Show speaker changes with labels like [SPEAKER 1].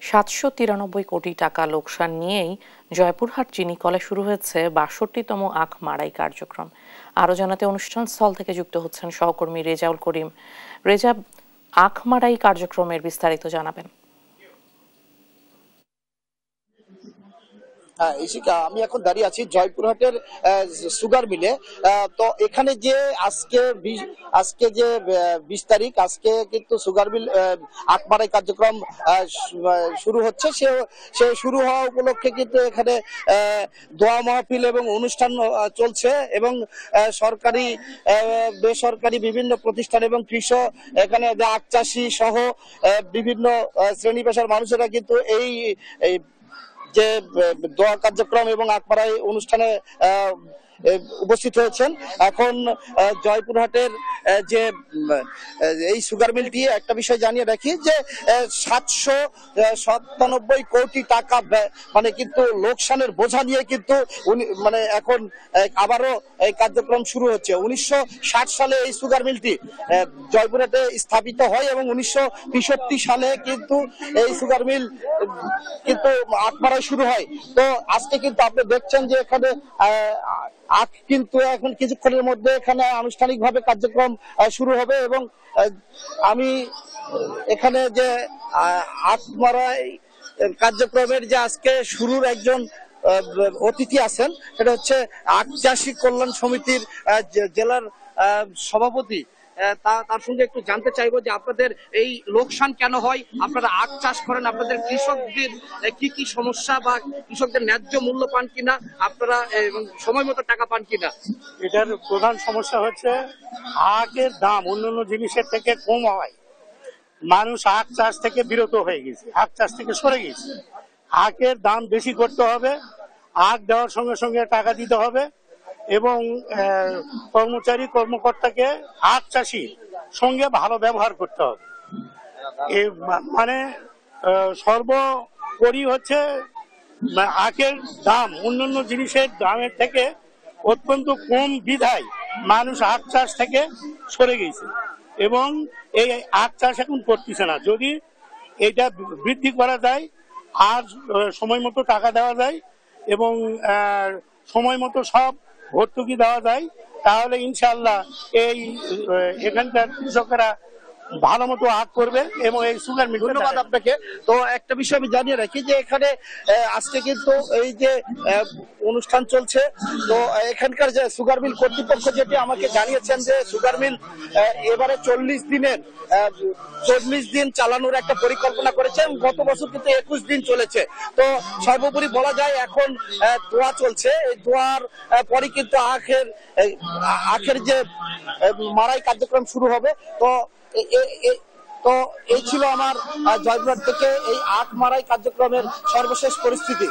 [SPEAKER 1] 793 কোটি টাকা লোকসান নিয়েই জয়পুরহাট চিনি কলে শুরু হয়েছে ৬২তম আখ মাড়াই কার্যক্রম। আরও জানাতে অনুষ্ঠান স্থল থেকে যুক্ত হচ্ছেন সহকর্মী রেজাউল করিম। রেজা, আখ মাড়াই কার্যক্রমের বিস্তারিত জানাবেন।
[SPEAKER 2] হ্যাঁ ইশিকা, আমি এখন দাঁড়িয়ে আছি জয়পুরহাটের সুগার মিলে। তো এখানে যে আজকে যে 20 তারিখ, আজকে কিন্তু সুগার মিল আখ মাড়াই কার্যক্রম শুরু হচ্ছে। সে শুরু হওয়া উপলক্ষে কিন্তু এখানে দোয়া মাহফিল এবং অনুষ্ঠান চলছে এবং সরকারি বেসরকারি বিভিন্ন প্রতিষ্ঠান এবং কৃষক, এখানে আখ চাষি সহ বিভিন্ন শ্রেণী পেশার মানুষেরা কিন্তু এই যে দোয়া কার্যক্রম এবং আখ মাড়াই অনুষ্ঠানে উপস্থিত হয়েছেন। এখন জয়পুরহাটের যে এই সুগার মিলটি, একটা বিষয় জানিয়ে রাখি যে 797 কোটি টাকা মানে কিন্তু লোকসানের বোঝা নিয়ে কিন্তু মানে এখন আবারও এই কার্যক্রম শুরু হচ্ছে। 1960 সালে এই সুগার মিলটি জয়পুরহাটে স্থাপিত হয় এবং 1963 সালে কিন্তু এই সুগার মিল কিন্তু আখ মাড়াই শুরু হয়। তো আজকে কিন্তু আপনি দেখছেন যে এখানে আখ কিন্তু এখন কিছুক্ষণের মধ্যে এখানে আনুষ্ঠানিকভাবে কার্যক্রম শুরু হবে এবং আমি এখানে যে আখ মাড়াই কার্যক্রমের যে আজকে শুরুর একজন অতিথি আছেন, সেটা হচ্ছে আখ চাষী কল্যাণ সমিতির জেলার সভাপতি। তার সঙ্গে একটু জানতে চাইবো যে আপনাদের এই লোকসান কেন হয়, আপনারা আখ চাষ করেন, আপনাদের কৃষকদের কি কি সমস্যা বা কৃষকদের ন্যায্য মূল্য পান কিনা, আপনারা সময় মতো টাকা পান কিনা?
[SPEAKER 3] এটার প্রধান সমস্যা হচ্ছে আখের দাম অন্যান্য জিনিসের থেকে কম হয়। মানুষ আখ চাষ থেকে বিরত হয়ে গেছে, আখ চাষ থেকে সরে গেছে। আখের দাম বেশি করতে হবে, আখ দেওয়ার সঙ্গে সঙ্গে টাকা দিতে হবে এবং কর্মকর্তাকে আখ চাষির সঙ্গে ভালো ব্যবহার করতে হবে। মানে সর্বোপরি হচ্ছে আখের দাম অন্যান্য জিনিসের দামের থেকে অত্যন্ত কম বিধায় মানুষ আখ চাষ থেকে সরে গেছে এবং এই আখ চাষ এখন করতেছে না। যদি এটা বৃদ্ধি করা যায় আর সময় মতো টাকা দেওয়া যায় এবং সময় মতো সব ভর্তুকি দেওয়া যায়, তাহলে ইনশাআল্লাহ এই এখানকার কৃষকেরা ভালো মতো আখ করবে এবং এই সুগার মিল।
[SPEAKER 2] ধন্যবাদ আপনাকে। তো একটা বিষয় আমি জানিয়ে রাখি যে এখানে আজকে কিন্তু এই যে অনুষ্ঠান চলছে, তো এখানকার যে সুগার মিল কর্তৃপক্ষ যেটি আমাকে জানিয়েছেন যে সুগার মিল এবারে 40 দিন চালানোর একটা পরিকল্পনা করেছেন। গত বছর কিন্তু 21 দিন চলেছে। তো সর্বোপরি বলা যায় এখন দোয়া চলছে, এই দোয়ার পরে কিন্তু আখের যে মাড়াই কার্যক্রম শুরু হবে। তো এই ছিল আমার জয়পুরহাট থেকে এই আখ মাড়াই কার্যক্রমের সর্বশেষ পরিস্থিতি।